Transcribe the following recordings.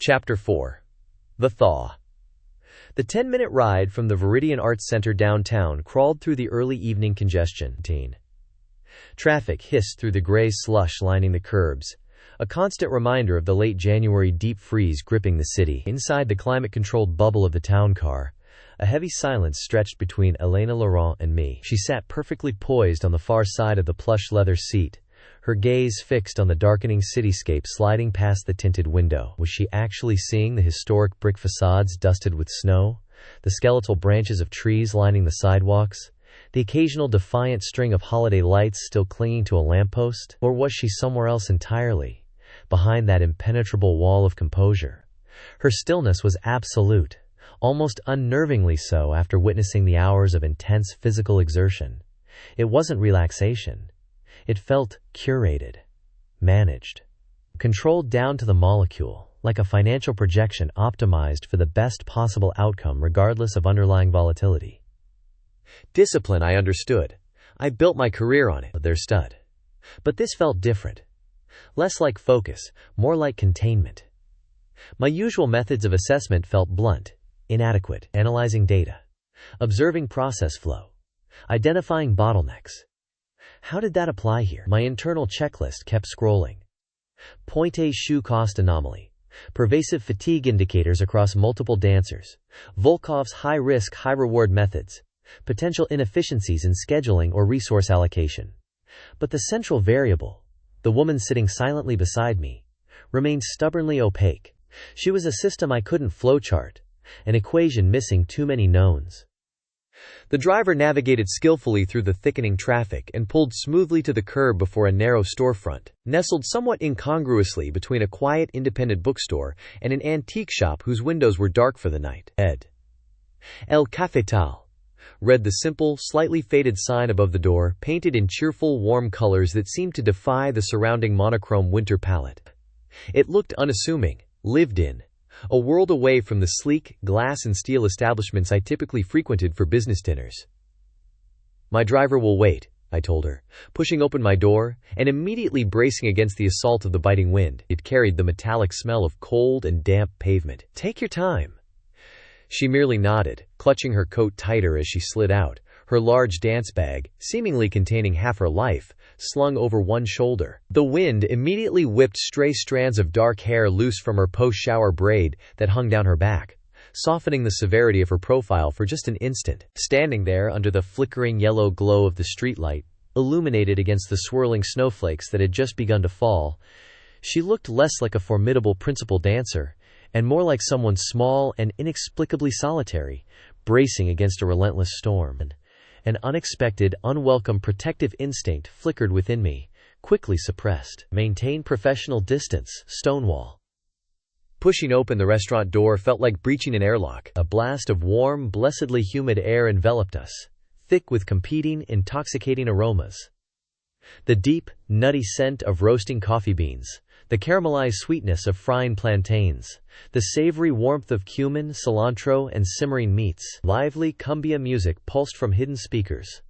Chapter 4. The Thaw. The 10-minute ride from the Viridian Arts Center downtown crawled through the early evening congestion. Traffic hissed through the gray slush lining the curbs, a constant reminder of the late January deep freeze gripping the city. Inside the climate-controlled bubble of the town car, a heavy silence stretched between Elena Laurent and me. She sat perfectly poised on the far side of the plush leather seat, her gaze fixed on the darkening cityscape sliding past the tinted window. Was she actually seeing the historic brick facades dusted with snow, the skeletal branches of trees lining the sidewalks, the occasional defiant string of holiday lights still clinging to a lamppost? Or was she somewhere else entirely, behind that impenetrable wall of composure? Her stillness was absolute, almost unnervingly so after witnessing the hours of intense physical exertion. It wasn't relaxation. It felt curated, managed, controlled down to the molecule, like a financial projection optimized for the best possible outcome regardless of underlying volatility. Discipline, I understood. I built my career on it. Their stud. But this felt different. Less like focus, more like containment. My usual methods of assessment felt blunt, inadequate, analyzing data, observing process flow, identifying bottlenecks. How did that apply here? My internal checklist kept scrolling. Pointe shoe cost anomaly, pervasive fatigue indicators across multiple dancers, Volkov's high-risk, high-reward methods, potential inefficiencies in scheduling or resource allocation. But the central variable, the woman sitting silently beside me, remained stubbornly opaque. She was a system I couldn't flowchart, an equation missing too many knowns. The driver navigated skillfully through the thickening traffic and pulled smoothly to the curb before a narrow storefront, nestled somewhat incongruously between a quiet independent bookstore and an antique shop whose windows were dark for the night. El Cafetal, read the simple, slightly faded sign above the door, painted in cheerful, warm colors that seemed to defy the surrounding monochrome winter palette. It looked unassuming, lived in, a world away from the sleek, glass and steel establishments I typically frequented for business dinners. My driver will wait, I told her, pushing open my door, and immediately bracing against the assault of the biting wind. It carried the metallic smell of cold and damp pavement. Take your time. She merely nodded, clutching her coat tighter as she slid out, her large dance bag, seemingly containing half her life, slung over one shoulder. The wind immediately whipped stray strands of dark hair loose from her post-shower braid that hung down her back, softening the severity of her profile for just an instant. Standing there under the flickering yellow glow of the streetlight, illuminated against the swirling snowflakes that had just begun to fall, she looked less like a formidable principal dancer, and more like someone small and inexplicably solitary, bracing against a relentless storm. An unexpected, unwelcome protective instinct flickered within me, quickly suppressed. Maintain professional distance, Stonewall. Pushing open the restaurant door felt like breaching an airlock. A blast of warm, blessedly humid air enveloped us, thick with competing, intoxicating aromas. The deep, nutty scent of roasting coffee beans, the caramelized sweetness of frying plantains, the savory warmth of cumin, cilantro, and simmering meats. Lively cumbia music pulsed from hidden speakers.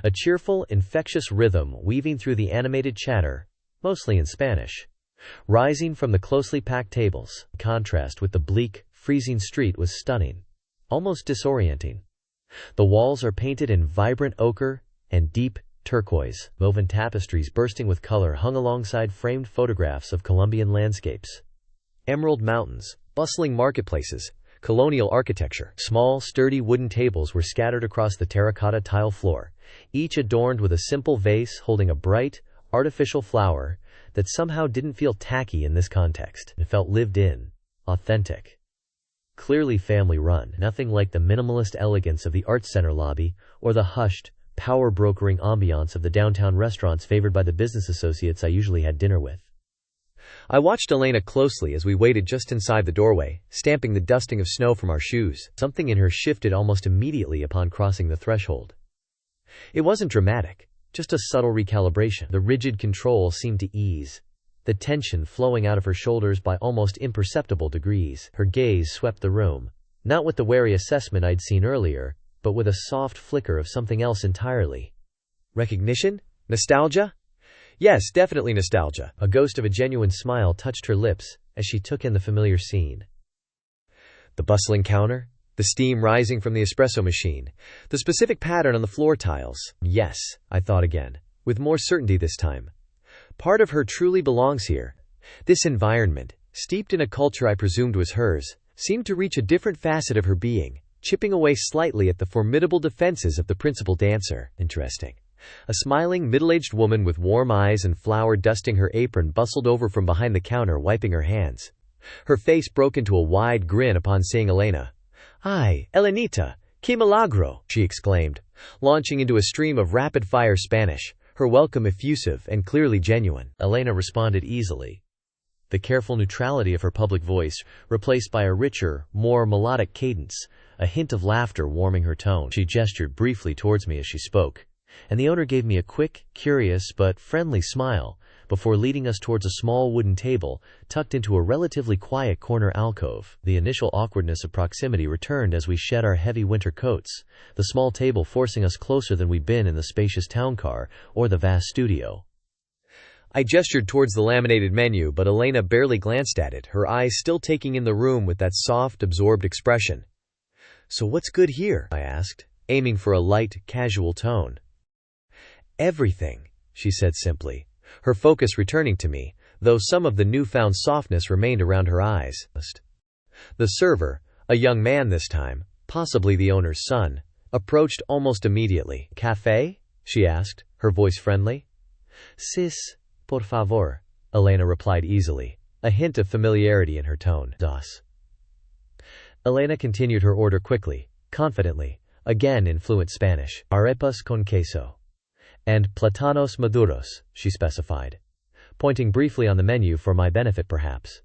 A cheerful, infectious rhythm weaving through the animated chatter, mostly in Spanish, rising from the closely packed tables. Contrast with the bleak, freezing street was stunning, almost disorienting. The walls are painted in vibrant ochre and deep turquoise. Woven tapestries bursting with color hung alongside framed photographs of Colombian landscapes. Emerald mountains, bustling marketplaces, colonial architecture. Small, sturdy wooden tables were scattered across the terracotta tile floor, each adorned with a simple vase holding a bright, artificial flower that somehow didn't feel tacky in this context. It felt lived in, authentic. Clearly family-run, nothing like the minimalist elegance of the Arts Center lobby or the hushed, power-brokering ambiance of the downtown restaurants favored by the business associates I usually had dinner with. I watched Elena closely as we waited just inside the doorway, stamping the dusting of snow from our shoes. Something in her shifted almost immediately upon crossing the threshold. It wasn't dramatic, just a subtle recalibration. The rigid control seemed to ease, the tension flowing out of her shoulders by almost imperceptible degrees. Her gaze swept the room, not with the wary assessment I'd seen earlier, but with a soft flicker of something else entirely. Recognition? Nostalgia? Yes, definitely nostalgia. A ghost of a genuine smile touched her lips, as she took in the familiar scene. The bustling counter, the steam rising from the espresso machine, the specific pattern on the floor tiles. Yes, I thought again, with more certainty this time. Part of her truly belongs here. This environment, steeped in a culture I presumed was hers, seemed to reach a different facet of her being, chipping away slightly at the formidable defenses of the principal dancer. Interesting. A smiling, middle-aged woman with warm eyes and flour dusting her apron bustled over from behind the counter, wiping her hands. Her face broke into a wide grin upon seeing Elena. "Ay, Elenita, que milagro!" she exclaimed, launching into a stream of rapid-fire Spanish, her welcome effusive and clearly genuine. Elena responded easily, the careful neutrality of her public voice replaced by a richer, more melodic cadence, a hint of laughter warming her tone. She gestured briefly towards me as she spoke, and the owner gave me a quick, curious, but friendly smile before leading us towards a small wooden table tucked into a relatively quiet corner alcove. The initial awkwardness of proximity returned as we shed our heavy winter coats, the small table forcing us closer than we'd been in the spacious town car or the vast studio. I gestured towards the laminated menu, but Elena barely glanced at it, her eyes still taking in the room with that soft, absorbed expression. "So what's good here?" I asked, aiming for a light, casual tone. "Everything," she said simply, her focus returning to me, though some of the newfound softness remained around her eyes. The server, a young man this time, possibly the owner's son, approached almost immediately. "Café?" she asked, her voice friendly. "Sis, por favor," Elena replied easily, a hint of familiarity in her tone. "Dos." Elena continued her order quickly, confidently, again in fluent Spanish. "Arepas con queso." And "platanos maduros," she specified, pointing briefly on the menu for my benefit perhaps.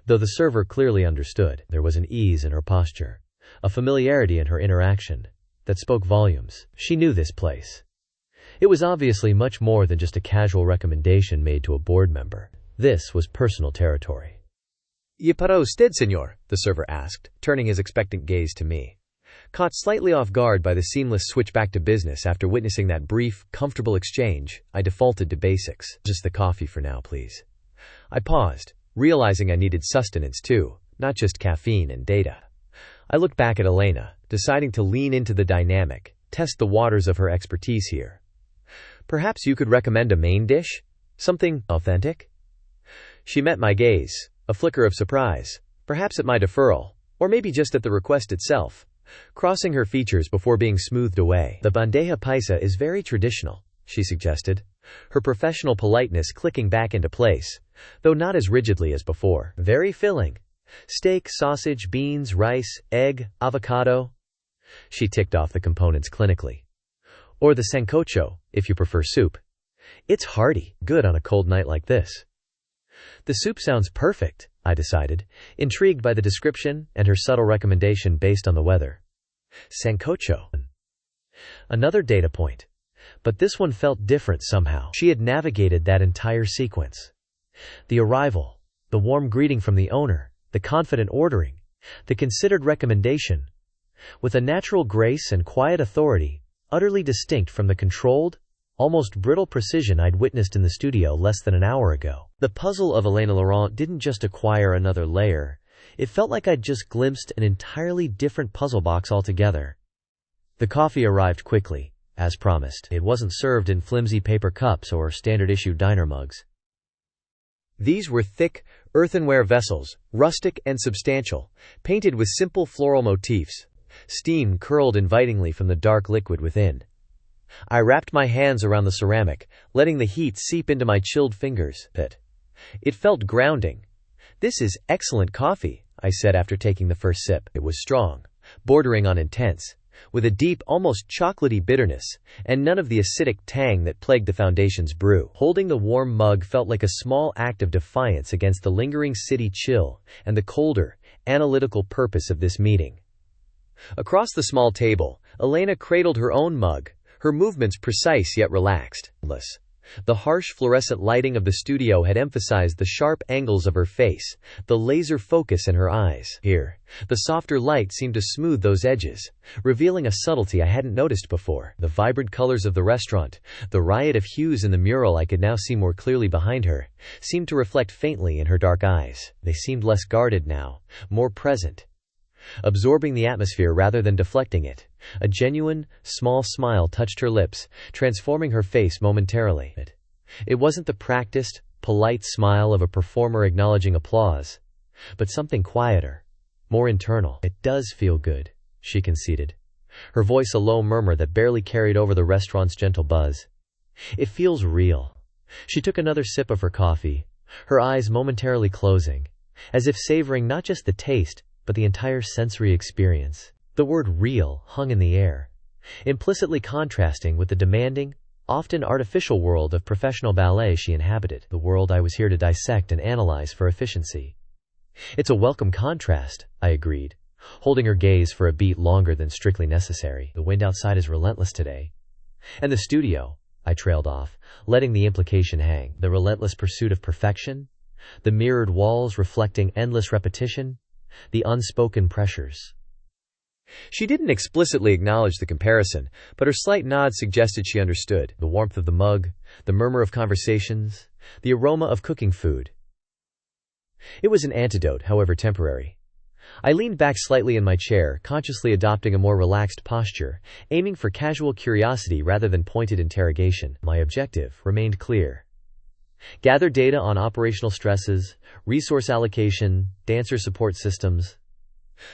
Though the server clearly understood, there was an ease in her posture, a familiarity in her interaction, that spoke volumes. She knew this place. It was obviously much more than just a casual recommendation made to a board member. This was personal territory. "Y para usted, señor?" the server asked, turning his expectant gaze to me. Caught slightly off guard by the seamless switch back to business after witnessing that brief, comfortable exchange, I defaulted to basics. "Just the coffee for now, please." I paused, realizing I needed sustenance too, not just caffeine and data. I looked back at Elena, deciding to lean into the dynamic, test the waters of her expertise here. "Perhaps you could recommend a main dish? Something authentic?" She met my gaze, a flicker of surprise, perhaps at my deferral, or maybe just at the request itself, crossing her features before being smoothed away. "The bandeja paisa is very traditional," she suggested, her professional politeness clicking back into place, though not as rigidly as before. "Very filling. Steak, sausage, beans, rice, egg, avocado." She ticked off the components clinically. "Or the sancocho, if you prefer soup. It's hearty, good on a cold night like this." The soup sounds perfect, I decided, intrigued by the description and her subtle recommendation based on the weather. Sancocho. Another data point. But this one felt different somehow. She had navigated that entire sequence. The arrival, the warm greeting from the owner, the confident ordering, the considered recommendation, with a natural grace and quiet authority, utterly distinct from the controlled, almost brittle precision I'd witnessed in the studio less than an hour ago. The puzzle of Elena Laurent didn't just acquire another layer, it felt like I'd just glimpsed an entirely different puzzle box altogether. The coffee arrived quickly, as promised. It wasn't served in flimsy paper cups or standard-issue diner mugs. These were thick, earthenware vessels, rustic and substantial, painted with simple floral motifs. Steam curled invitingly from the dark liquid within. I wrapped my hands around the ceramic, letting the heat seep into my chilled fingers. It felt grounding. "This is excellent coffee," I said after taking the first sip. It was strong, bordering on intense, with a deep, almost chocolatey bitterness, and none of the acidic tang that plagued the Foundation's brew. Holding the warm mug felt like a small act of defiance against the lingering city chill and the colder, analytical purpose of this meeting. Across the small table, Elena cradled her own mug, her movements precise yet relaxed. The harsh fluorescent lighting of the studio had emphasized the sharp angles of her face, the laser focus in her eyes. Here, the softer light seemed to smooth those edges, revealing a subtlety I hadn't noticed before. The vibrant colors of the restaurant, the riot of hues in the mural I could now see more clearly behind her, seemed to reflect faintly in her dark eyes. They seemed less guarded now, more present, absorbing the atmosphere rather than deflecting it. A genuine, small smile touched her lips, transforming her face momentarily. It wasn't the practiced, polite smile of a performer acknowledging applause, but something quieter, more internal. "It does feel good," she conceded, her voice a low murmur that barely carried over the restaurant's gentle buzz. "It feels real." She took another sip of her coffee, her eyes momentarily closing, as if savoring not just the taste, but the entire sensory experience. The word real hung in the air, implicitly contrasting with the demanding, often artificial world of professional ballet she inhabited, the world I was here to dissect and analyze for efficiency. "It's a welcome contrast," I agreed, holding her gaze for a beat longer than strictly necessary. "The wind outside is relentless today." "And the studio," I trailed off, letting the implication hang. "The relentless pursuit of perfection, the mirrored walls reflecting endless repetition, the unspoken pressures." She didn't explicitly acknowledge the comparison, but her slight nod suggested she understood. The warmth of the mug, the murmur of conversations, the aroma of cooking food. It was an antidote, however temporary. I leaned back slightly in my chair, consciously adopting a more relaxed posture, aiming for casual curiosity rather than pointed interrogation. My objective remained clear: gather data on operational stresses, resource allocation, dancer support systems.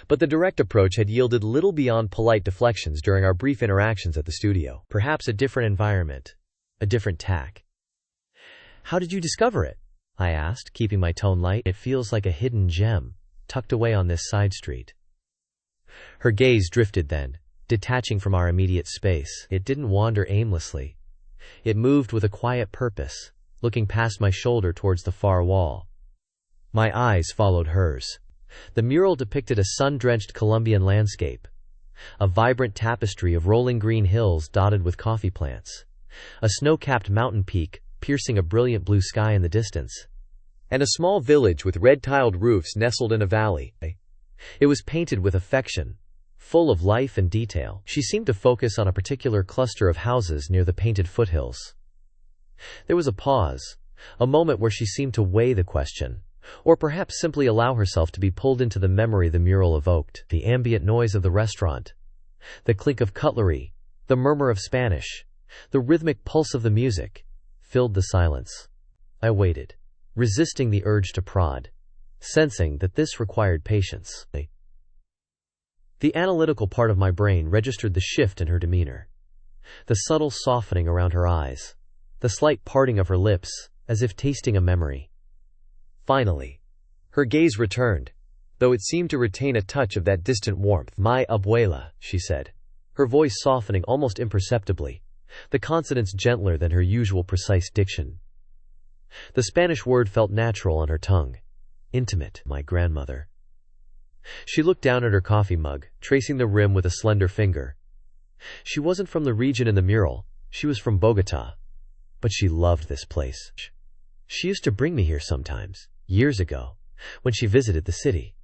But the direct approach had yielded little beyond polite deflections during our brief interactions at the studio. Perhaps a different environment, a different tack. "How did you discover it?" I asked, keeping my tone light. "It feels like a hidden gem, tucked away on this side street." Her gaze drifted then, detaching from our immediate space. It didn't wander aimlessly. It moved with a quiet purpose, looking past my shoulder towards the far wall. My eyes followed hers. The mural depicted a sun-drenched Colombian landscape, a vibrant tapestry of rolling green hills dotted with coffee plants, a snow-capped mountain peak piercing a brilliant blue sky in the distance, and a small village with red-tiled roofs nestled in a valley. It was painted with affection, full of life and detail. She seemed to focus on a particular cluster of houses near the painted foothills. There was a pause, a moment where she seemed to weigh the question, or perhaps simply allow herself to be pulled into the memory the mural evoked. The ambient noise of the restaurant, the clink of cutlery, the murmur of Spanish, the rhythmic pulse of the music, filled the silence. I waited, resisting the urge to prod, sensing that this required patience. The analytical part of my brain registered the shift in her demeanor, the subtle softening around her eyes, the slight parting of her lips, as if tasting a memory. Finally, her gaze returned, though it seemed to retain a touch of that distant warmth. "My abuela," she said, her voice softening almost imperceptibly, the consonants gentler than her usual precise diction. The Spanish word felt natural on her tongue, intimate. "My grandmother." She looked down at her coffee mug, tracing the rim with a slender finger. She wasn't from the region in the mural, she was from Bogota, but she loved this place. She used to bring me here sometimes, years ago, when she visited the city.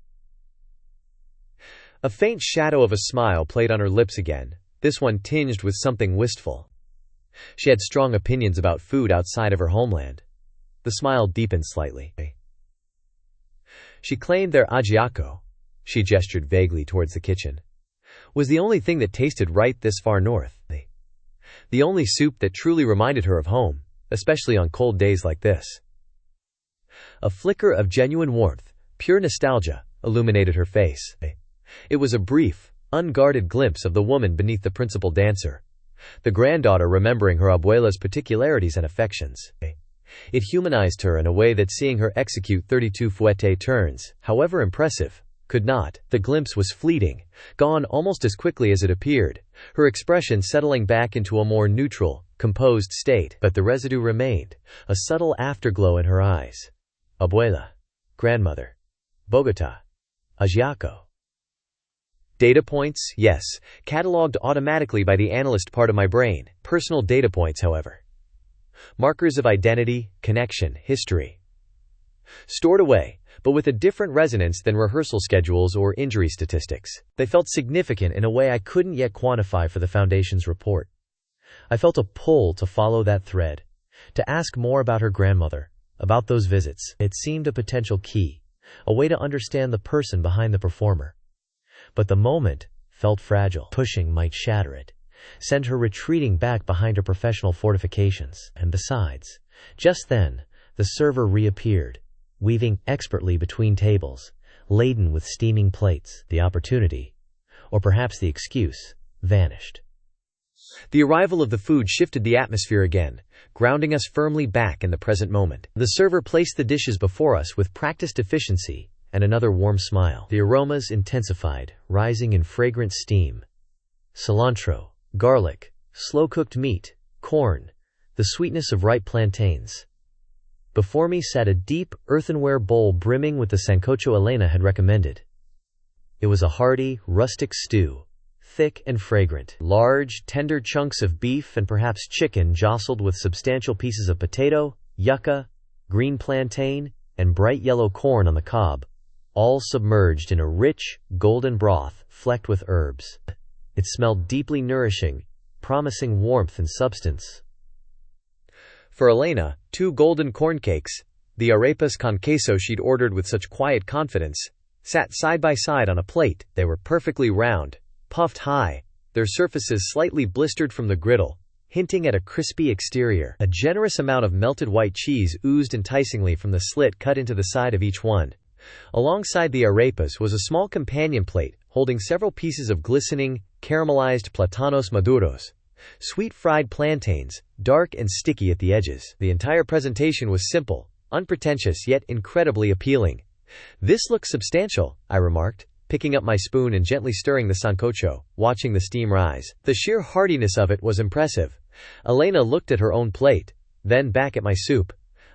A faint shadow of a smile played on her lips again, this one tinged with something wistful. She had strong opinions about food outside of her homeland. The smile deepened slightly. She claimed their ajiaco, she gestured vaguely towards the kitchen, was the only thing that tasted right this far north. The only soup that truly reminded her of home, especially on cold days like this. A flicker of genuine warmth, pure nostalgia, illuminated her face. It was a brief, unguarded glimpse of the woman beneath the principal dancer, the granddaughter remembering her abuela's particularities and affections. It humanized her in a way that seeing her execute 32 fouette turns, however impressive, could not. The glimpse was fleeting, gone almost as quickly as it appeared, her expression settling back into a more neutral, composed state, but the residue remained, a subtle afterglow in her eyes. Abuela, grandmother, Bogota, ajiaco. Data points, yes, catalogued automatically by the analyst part of my brain, personal data points, however. markers of identity, connection, history. Stored away, but with a different resonance than rehearsal schedules or injury statistics. They felt significant in a way I couldn't yet quantify for the Foundation's report. I felt a pull to follow that thread, to ask more about her grandmother, about those visits. It seemed a potential key, a way to understand the person behind the performer. But the moment felt fragile. Pushing might shatter it, send her retreating back behind her professional fortifications. And besides, just then, the server reappeared, weaving expertly between tables, laden with steaming plates. The opportunity, or perhaps the excuse, vanished. The arrival of the food shifted the atmosphere again, grounding us firmly back in the present moment. The server placed the dishes before us with practiced efficiency and another warm smile. The aromas intensified, rising in fragrant steam. Cilantro, garlic, slow-cooked meat, corn, the sweetness of ripe plantains. Before me sat a deep, earthenware bowl brimming with the sancocho Elena had recommended. It was a hearty, rustic stew, thick and fragrant. Large, tender chunks of beef and perhaps chicken jostled with substantial pieces of potato, yucca, green plantain, and bright yellow corn on the cob, all submerged in a rich, golden broth flecked with herbs. It smelled deeply nourishing, promising warmth and substance. For Elena, 2 golden corn cakes, the arepas con queso she'd ordered with such quiet confidence, sat side by side on a plate. They were perfectly round, puffed high, their surfaces slightly blistered from the griddle, hinting at a crispy exterior. A generous amount of melted white cheese oozed enticingly from the slit cut into the side of each one. Alongside the arepas was a small companion plate holding several pieces of glistening, caramelized platanos maduros, sweet fried plantains, dark and sticky at the edges. The entire presentation was simple, unpretentious yet incredibly appealing. "This looks substantial," I remarked, picking up my spoon and gently stirring the sancocho, watching the steam rise. The sheer heartiness of it was impressive. Elena looked at her own plate, then back at my soup.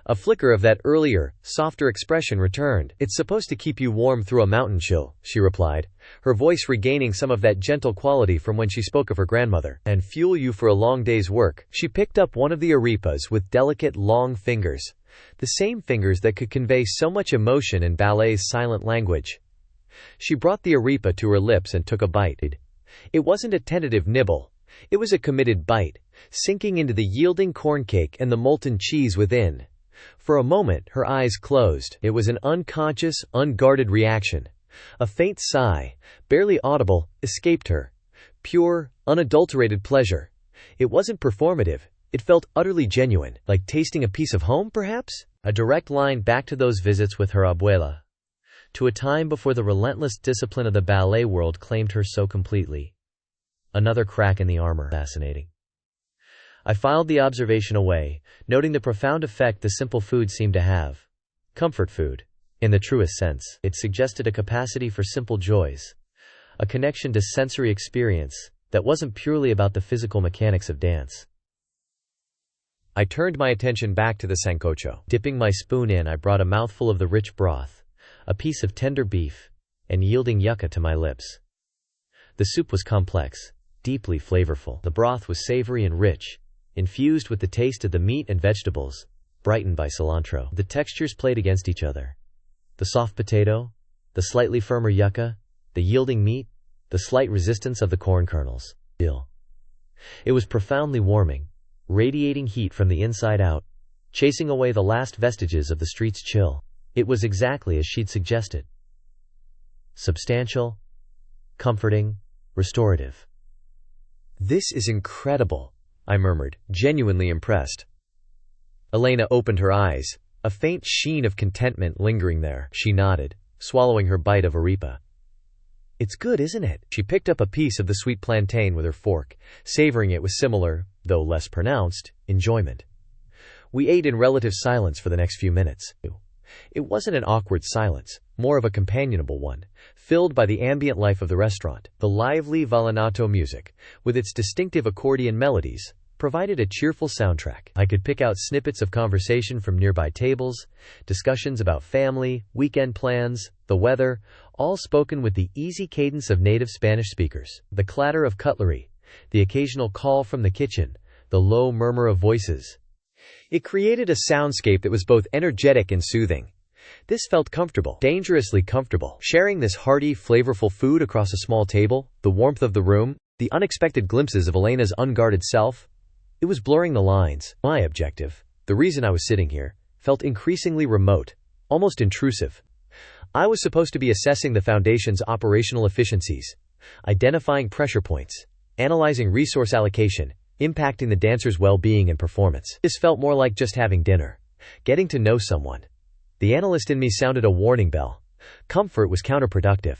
A flicker of that earlier, softer expression returned. "It's supposed to keep you warm through a mountain chill," she replied, her voice regaining some of that gentle quality from when she spoke of her grandmother, "and fuel you for a long day's work." She picked up one of the arepas with delicate, long fingers, the same fingers that could convey so much emotion in ballet's silent language. She brought the arepa to her lips and took a bite. It wasn't a tentative nibble. It was a committed bite, sinking into the yielding corn cake and the molten cheese within. For a moment, her eyes closed. It was an unconscious, unguarded reaction. A faint sigh, barely audible, escaped her. Pure, unadulterated pleasure. It wasn't performative. It felt utterly genuine, like tasting a piece of home, perhaps? A direct line back to those visits with her abuela. To a time before the relentless discipline of the ballet world claimed her so completely. Another crack in the armor. Fascinating. I filed the observation away, noting the profound effect the simple food seemed to have. Comfort food, in the truest sense. It suggested a capacity for simple joys, a connection to sensory experience that wasn't purely about the physical mechanics of dance. I turned my attention back to the sancocho. Dipping my spoon in, I brought a mouthful of the rich broth, a piece of tender beef, and yielding yucca to my lips. The soup was complex, deeply flavorful. The broth was savory and rich, infused with the taste of the meat and vegetables, brightened by cilantro. The textures played against each other. The soft potato, the slightly firmer yucca, the yielding meat, the slight resistance of the corn kernels. It was profoundly warming, radiating heat from the inside out, chasing away the last vestiges of the street's chill. It was exactly as she'd suggested. Substantial, comforting, restorative. "This is incredible," I murmured, genuinely impressed. Elena opened her eyes, a faint sheen of contentment lingering there. She nodded, swallowing her bite of arepa. "It's good, isn't it?" She picked up a piece of the sweet plantain with her fork, savoring it with similar, though less pronounced, enjoyment. We ate in relative silence for the next few minutes. It wasn't an awkward silence, more of a companionable one, filled by the ambient life of the restaurant. The lively vallenato music, with its distinctive accordion melodies, provided a cheerful soundtrack. I could pick out snippets of conversation from nearby tables, discussions about family, weekend plans, the weather, all spoken with the easy cadence of native Spanish speakers. The clatter of cutlery, the occasional call from the kitchen, the low murmur of voices. It created a soundscape that was both energetic and soothing. This felt comfortable, dangerously comfortable. Sharing this hearty, flavorful food across a small table, the warmth of the room, the unexpected glimpses of Elena's unguarded self, it was blurring the lines. My objective, the reason I was sitting here, felt increasingly remote, almost intrusive. I was supposed to be assessing the Foundation's operational efficiencies, identifying pressure points, analyzing resource allocation, impacting the dancers' well-being and performance. This felt more like just having dinner, getting to know someone. The analyst in me sounded a warning bell. Comfort was counterproductive.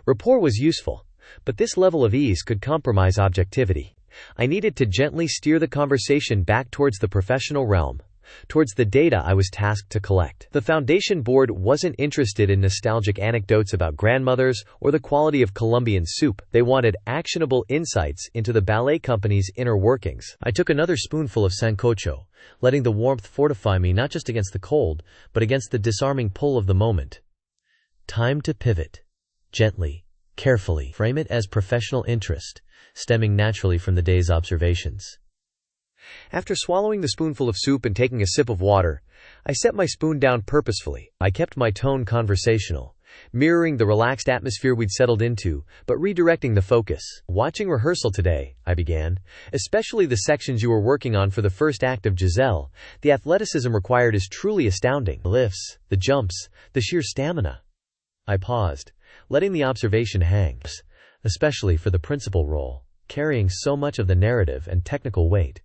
Rapport was useful, but this level of ease could compromise objectivity. I needed to gently steer the conversation back towards the professional realm, towards the data I was tasked to collect. The Foundation board wasn't interested in nostalgic anecdotes about grandmothers or the quality of Colombian soup. They wanted actionable insights into the ballet company's inner workings. I took another spoonful of sancocho, letting the warmth fortify me not just against the cold, but against the disarming pull of the moment. Time to pivot. Gently, carefully. Frame it as professional interest, stemming naturally from the day's observations. After swallowing the spoonful of soup and taking a sip of water, I set my spoon down purposefully. I kept my tone conversational, mirroring the relaxed atmosphere we'd settled into, but redirecting the focus. Watching rehearsal today, I began, especially the sections you were working on for the first act of Giselle, the athleticism required is truly astounding. The lifts, the jumps, the sheer stamina. I paused, letting the observation hang, especially for the principal role, carrying so much of the narrative and technical weight.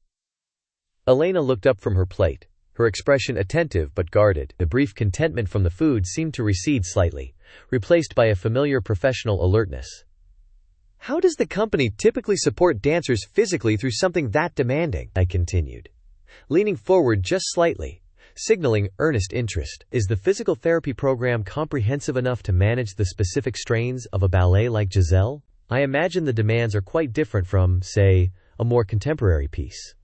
Elena looked up from her plate, her expression attentive but guarded. The brief contentment from the food seemed to recede slightly, replaced by a familiar professional alertness. How does the company typically support dancers physically through something that demanding? I continued, leaning forward just slightly, signaling earnest interest. Is the physical therapy program comprehensive enough to manage the specific strains of a ballet like Giselle? I imagine the demands are quite different from, say, a more contemporary piece.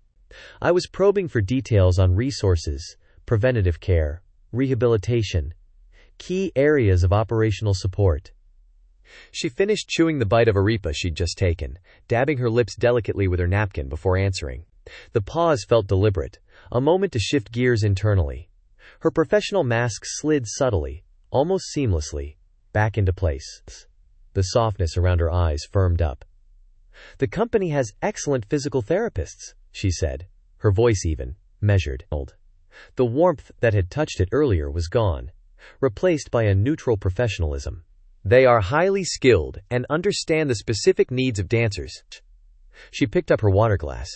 I was probing for details on resources, preventative care, rehabilitation, key areas of operational support. She finished chewing the bite of arepa she'd just taken, dabbing her lips delicately with her napkin before answering. The pause felt deliberate, a moment to shift gears internally. Her professional mask slid subtly, almost seamlessly, back into place. The softness around her eyes firmed up. The company has excellent physical therapists, she said, her voice even, measured. The warmth that had touched it earlier was gone, replaced by a neutral professionalism. They are highly skilled and understand the specific needs of dancers. She picked up her water glass.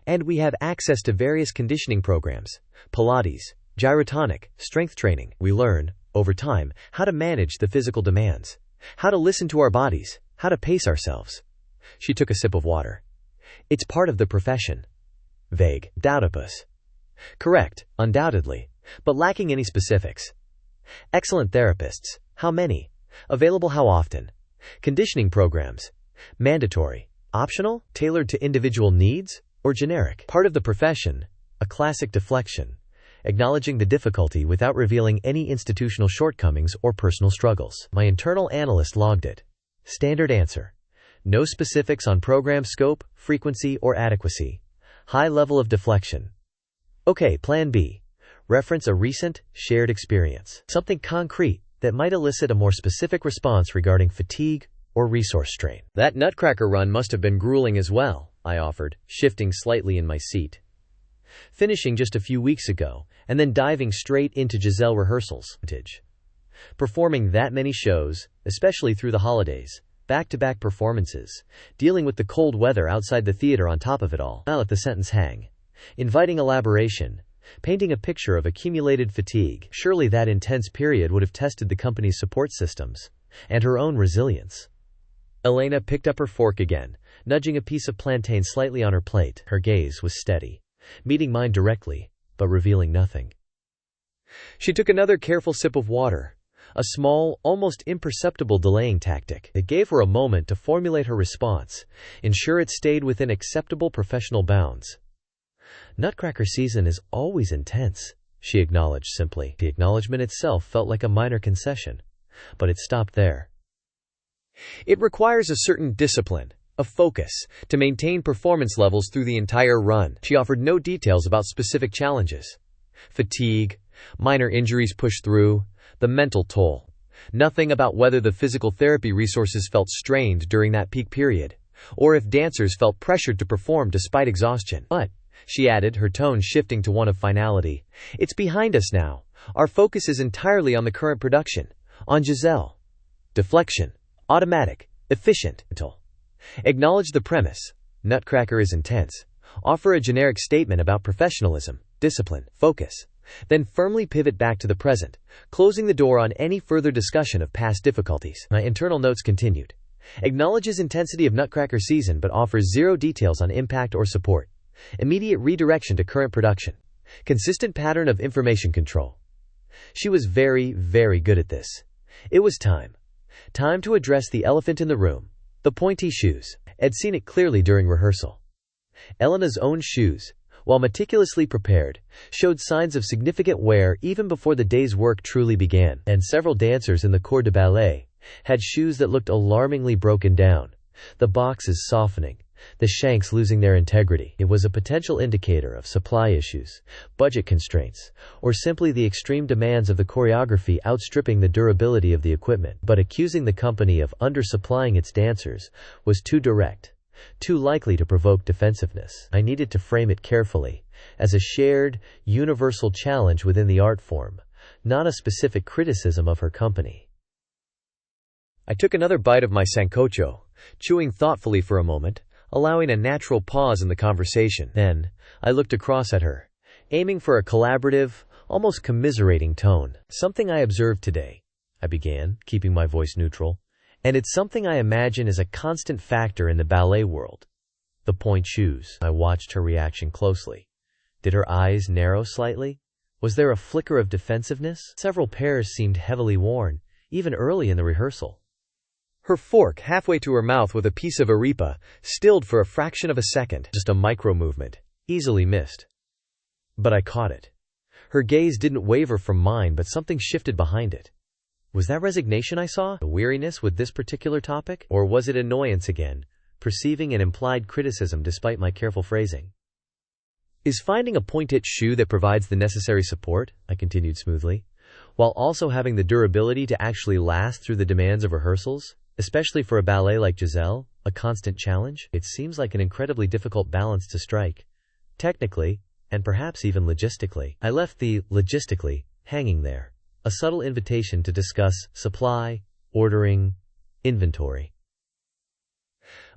And we have access to various conditioning programs, Pilates, gyrotonic, strength training. We learn, over time, how to manage the physical demands, how to listen to our bodies, how to pace ourselves. She took a sip of water. It's part of the profession. Vague. Doubtopus. Correct, undoubtedly, but lacking any specifics. Excellent therapists. How many? Available how often? Conditioning programs. Mandatory. Optional? Tailored to individual needs? Or generic? Part of the profession. A classic deflection. Acknowledging the difficulty without revealing any institutional shortcomings or personal struggles. My internal analyst logged it. Standard answer. No specifics on program scope, frequency, or adequacy. High level of deflection. Okay, plan B. Reference a recent, shared experience. Something concrete that might elicit a more specific response regarding fatigue or resource strain. That Nutcracker run must have been grueling as well, I offered, shifting slightly in my seat. Finishing just a few weeks ago, and then diving straight into Giselle rehearsals. Performing that many shows, especially through the holidays, back-to-back performances, dealing with the cold weather outside the theater on top of it all. I'll let the sentence hang. Inviting elaboration, painting a picture of accumulated fatigue. Surely that intense period would have tested the company's support systems, and her own resilience. Elena picked up her fork again, nudging a piece of plantain slightly on her plate. Her gaze was steady, meeting mine directly, but revealing nothing. She took another careful sip of water, a small, almost imperceptible delaying tactic. It gave her a moment to formulate her response, ensure it stayed within acceptable professional bounds. Nutcracker season is always intense, she acknowledged simply. The acknowledgement itself felt like a minor concession, but it stopped there. It requires a certain discipline, a focus, to maintain performance levels through the entire run. She offered no details about specific challenges. Fatigue, minor injuries pushed through, the mental toll. Nothing about whether the physical therapy resources felt strained during that peak period, or if dancers felt pressured to perform despite exhaustion. But, she added, her tone shifting to one of finality, it's behind us now. Our focus is entirely on the current production, on Giselle. Deflection, automatic, efficient. Acknowledge the premise. Nutcracker is intense. Offer a generic statement about professionalism, discipline, focus. Then firmly pivot back to the present, closing the door on any further discussion of past difficulties. My internal notes continued. Acknowledges intensity of Nutcracker season but offers zero details on impact or support. Immediate redirection to current production. Consistent pattern of information control. She was very, very good at this. It was time. Time to address the elephant in the room. The pointy shoes. I'd seen it clearly during rehearsal. Elena's own shoes, while meticulously prepared, showed signs of significant wear even before the day's work truly began, and several dancers in the corps de ballet had shoes that looked alarmingly broken down, the boxes softening, the shanks losing their integrity. It was a potential indicator of supply issues, budget constraints, or simply the extreme demands of the choreography outstripping the durability of the equipment. But accusing the company of undersupplying its dancers was too direct, too likely to provoke defensiveness. I needed to frame it carefully, as a shared, universal challenge within the art form, not a specific criticism of her company. I took another bite of my sancocho, chewing thoughtfully for a moment, allowing a natural pause in the conversation. Then, I looked across at her, aiming for a collaborative, almost commiserating tone. Something I observed today, I began, keeping my voice neutral, and it's something I imagine is a constant factor in the ballet world. The point shoes. I watched her reaction closely. Did her eyes narrow slightly? Was there a flicker of defensiveness? Several pairs seemed heavily worn, even early in the rehearsal. Her fork halfway to her mouth with a piece of arepa, stilled for a fraction of a second. Just a micro-movement, easily missed. But I caught it. Her gaze didn't waver from mine, but something shifted behind it. Was that resignation I saw? A weariness with this particular topic? Or was it annoyance again, perceiving an implied criticism despite my careful phrasing? Is finding a pointed shoe that provides the necessary support, I continued smoothly, while also having the durability to actually last through the demands of rehearsals, especially for a ballet like Giselle, a constant challenge? It seems like an incredibly difficult balance to strike, technically, and perhaps even logistically. I left the logistically hanging there, a subtle invitation to discuss supply, ordering, inventory.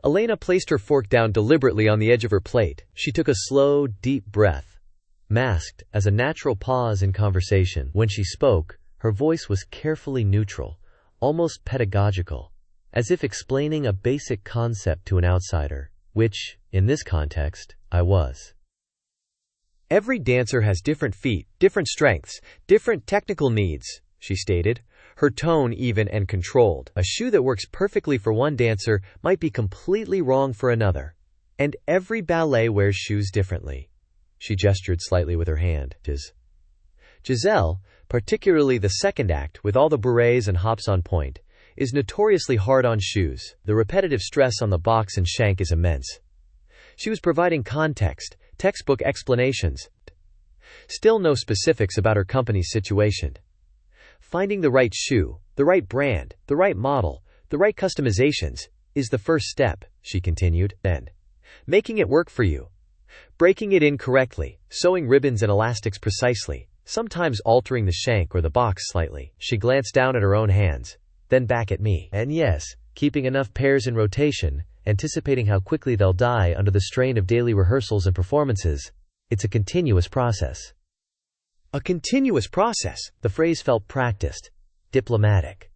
Elena placed her fork down deliberately on the edge of her plate. She took a slow, deep breath, masked as a natural pause in conversation. When she spoke, her voice was carefully neutral, almost pedagogical, as if explaining a basic concept to an outsider, which, in this context, I was. Every dancer has different feet, different strengths, different technical needs, she stated, her tone even and controlled. A shoe that works perfectly for one dancer might be completely wrong for another. And every ballet wears shoes differently. She gestured slightly with her hand. Giselle, particularly the second act, with all the bourrées and hops on point, is notoriously hard on shoes. The repetitive stress on the box and shank is immense. She was providing context, textbook explanations. Still no specifics about her company's situation. Finding the right shoe, the right brand, the right model, the right customizations, is the first step, she continued. Then, making it work for you. Breaking it in correctly, sewing ribbons and elastics precisely, sometimes altering the shank or the box slightly. She glanced down at her own hands, then back at me. And yes, keeping enough pairs in rotation, anticipating how quickly they'll die under the strain of daily rehearsals and performances. It's a continuous process. A continuous process. The phrase felt practiced, diplomatic.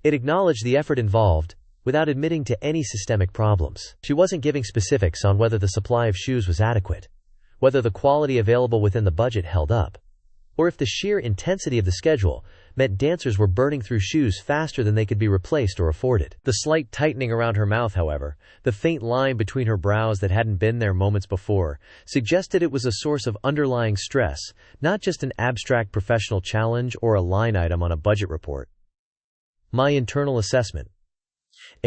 It acknowledged the effort involved, without admitting to any systemic problems. She wasn't giving specifics on whether the supply of shoes was adequate, whether the quality available within the budget held up, or if the sheer intensity of the schedule meant dancers were burning through shoes faster than they could be replaced or afforded. The slight tightening around her mouth, however, the faint line between her brows that hadn't been there moments before, suggested it was a source of underlying stress, not just an abstract professional challenge or a line item on a budget report. My internal assessment.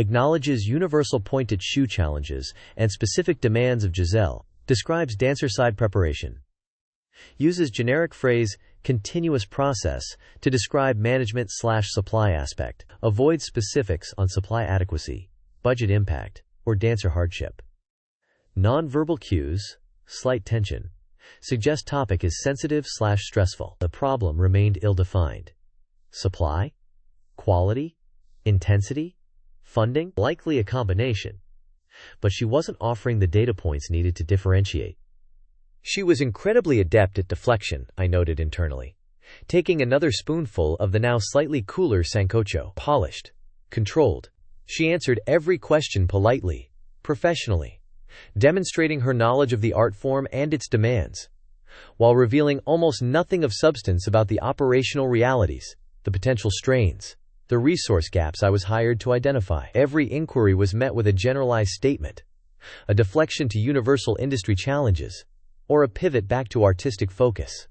acknowledges universal pointed shoe challenges and specific demands of Giselle, describes dancer-side preparation. Uses generic phrase, continuous process, to describe management/supply aspect. Avoids specifics on supply adequacy, budget impact, or dancer hardship. Non-verbal cues, slight tension, suggest topic is sensitive/stressful. The problem remained ill-defined. Supply? Quality? Intensity? Funding? Likely a combination. But she wasn't offering the data points needed to differentiate. She was incredibly adept at deflection, I noted internally. Taking another spoonful of the now slightly cooler sancocho, polished, controlled, she answered every question politely, professionally, demonstrating her knowledge of the art form and its demands, while revealing almost nothing of substance about the operational realities, the potential strains, the resource gaps I was hired to identify. Every inquiry was met with a generalized statement, a deflection to universal industry challenges, or a pivot back to artistic focus.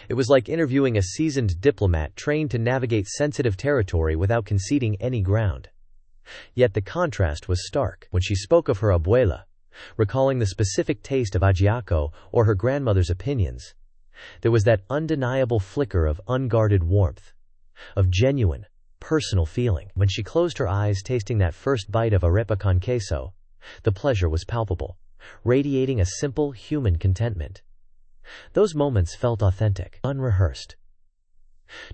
It was like interviewing a seasoned diplomat trained to navigate sensitive territory without conceding any ground. Yet the contrast was stark. When she spoke of her abuela, recalling the specific taste of ajiaco or her grandmother's opinions, there was that undeniable flicker of unguarded warmth, of genuine, personal feeling. When she closed her eyes tasting that first bite of arepa con queso, the pleasure was palpable, radiating a simple human contentment. Those moments felt authentic, unrehearsed.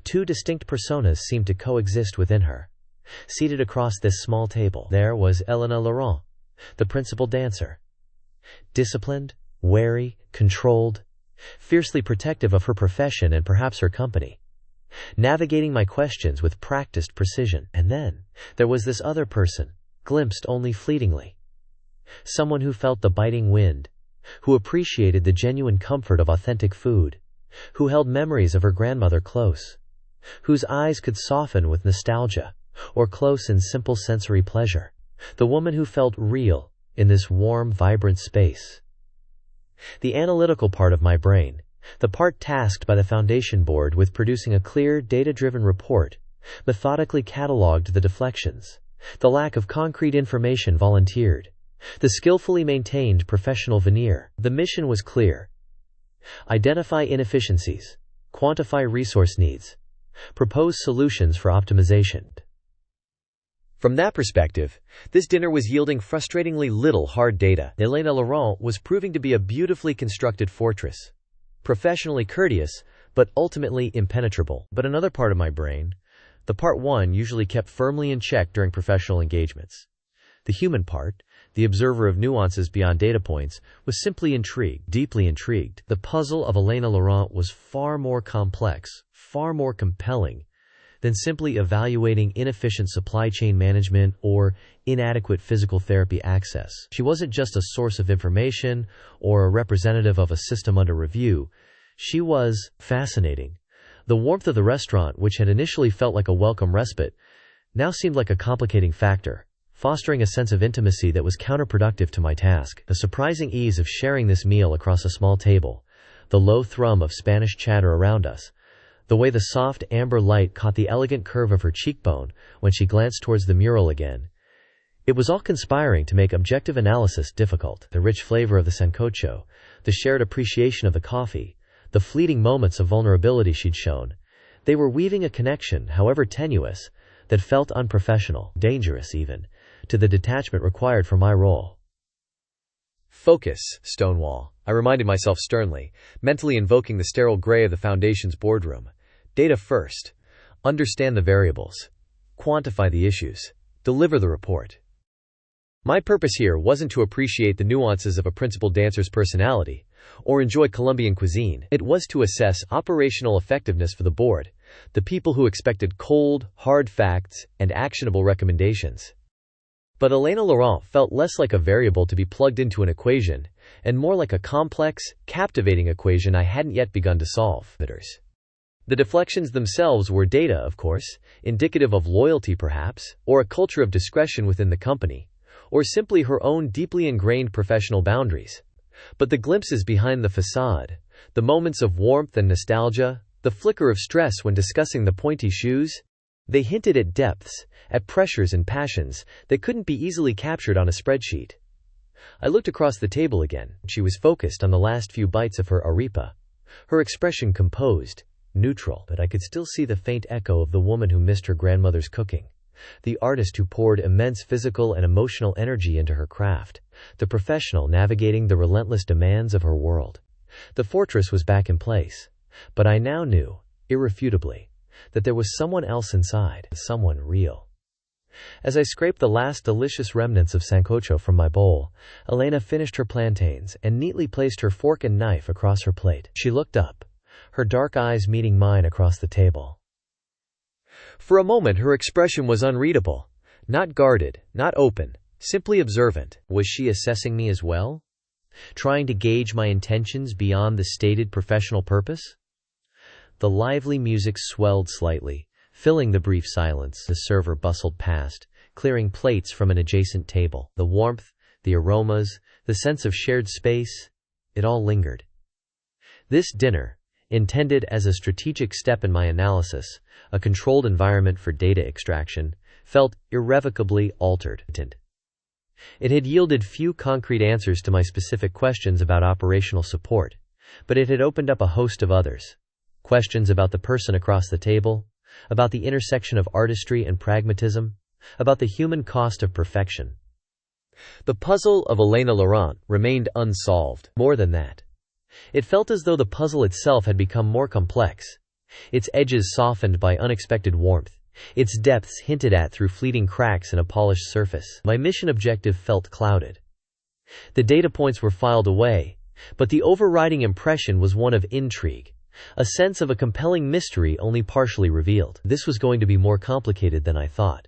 Two distinct personas seemed to coexist within her. Seated across this small table, there was Elena Laurent, the principal dancer. Disciplined, wary, controlled, fiercely protective of her profession and perhaps her company, navigating my questions with practiced precision. And then, there was this other person, glimpsed only fleetingly. Someone who felt the biting wind, who appreciated the genuine comfort of authentic food, who held memories of her grandmother close, whose eyes could soften with nostalgia, or close in simple sensory pleasure. The woman who felt real in this warm, vibrant space. The analytical part of my brain, the part tasked by the foundation board with producing a clear, data-driven report, methodically catalogued the deflections, the lack of concrete information volunteered, the skillfully maintained professional veneer. The mission was clear. Identify inefficiencies, quantify resource needs, propose solutions for optimization. From that perspective, this dinner was yielding frustratingly little hard data. Elena Laurent was proving to be a beautifully constructed fortress, professionally courteous, but ultimately impenetrable. But another part of my brain, the part one usually kept firmly in check during professional engagements. The human part, the observer of nuances beyond data points, was simply intrigued, deeply intrigued. The puzzle of Elena Laurent was far more complex, far more compelling, than simply evaluating inefficient supply chain management or inadequate physical therapy access. She wasn't just a source of information or a representative of a system under review. She was fascinating. The warmth of the restaurant, which had initially felt like a welcome respite, now seemed like a complicating factor, fostering a sense of intimacy that was counterproductive to my task. The surprising ease of sharing this meal across a small table, the low thrum of Spanish chatter around us, the way the soft amber light caught the elegant curve of her cheekbone when she glanced towards the mural again. It was all conspiring to make objective analysis difficult. The rich flavor of the sancocho, the shared appreciation of the coffee, the fleeting moments of vulnerability she'd shown, they were weaving a connection, however tenuous, that felt unprofessional, dangerous even, to the detachment required for my role. Focus, Stonewall, I reminded myself sternly, mentally invoking the sterile gray of the Foundation's boardroom. Data first. Understand the variables. Quantify the issues. Deliver the report. My purpose here wasn't to appreciate the nuances of a principal dancer's personality, or enjoy Colombian cuisine. It was to assess operational effectiveness for the board, the people who expected cold, hard facts and actionable recommendations. But Elena Laurent felt less like a variable to be plugged into an equation, and more like a complex, captivating equation I hadn't yet begun to solve. The deflections themselves were data, of course, indicative of loyalty perhaps, or a culture of discretion within the company, or simply her own deeply ingrained professional boundaries. But the glimpses behind the facade, the moments of warmth and nostalgia, the flicker of stress when discussing the pointy shoes, They hinted at depths, at pressures and passions that couldn't be easily captured on a spreadsheet. I looked across the table again. She was focused on the last few bites of her arepa. Her expression composed, neutral, but I could still see the faint echo of the woman who missed her grandmother's cooking. The artist who poured immense physical and emotional energy into her craft. The professional navigating the relentless demands of her world. The fortress was back in place. But I now knew, irrefutably, that there was someone else inside, someone real. As I scraped the last delicious remnants of sancocho from my bowl, Elena finished her plantains and neatly placed her fork and knife across her plate. She looked up, her dark eyes meeting mine across the table. For a moment her expression was unreadable. Not guarded, not open, simply observant. Was she assessing me as well? Trying to gauge my intentions beyond the stated professional purpose? The lively music swelled slightly, filling the brief silence. The server bustled past, clearing plates from an adjacent table. The warmth, the aromas, the sense of shared space, it all lingered. This dinner, intended as a strategic step in my analysis, a controlled environment for data extraction, felt irrevocably altered. It had yielded few concrete answers to my specific questions about operational support, but it had opened up a host of others. Questions about the person across the table, about the intersection of artistry and pragmatism, about the human cost of perfection. The puzzle of Elena Laurent remained unsolved. More than that, it felt as though the puzzle itself had become more complex, its edges softened by unexpected warmth, its depths hinted at through fleeting cracks in a polished surface. My mission objective felt clouded. The data points were filed away, but the overriding impression was one of intrigue, a sense of a compelling mystery only partially revealed. This was going to be more complicated than I thought.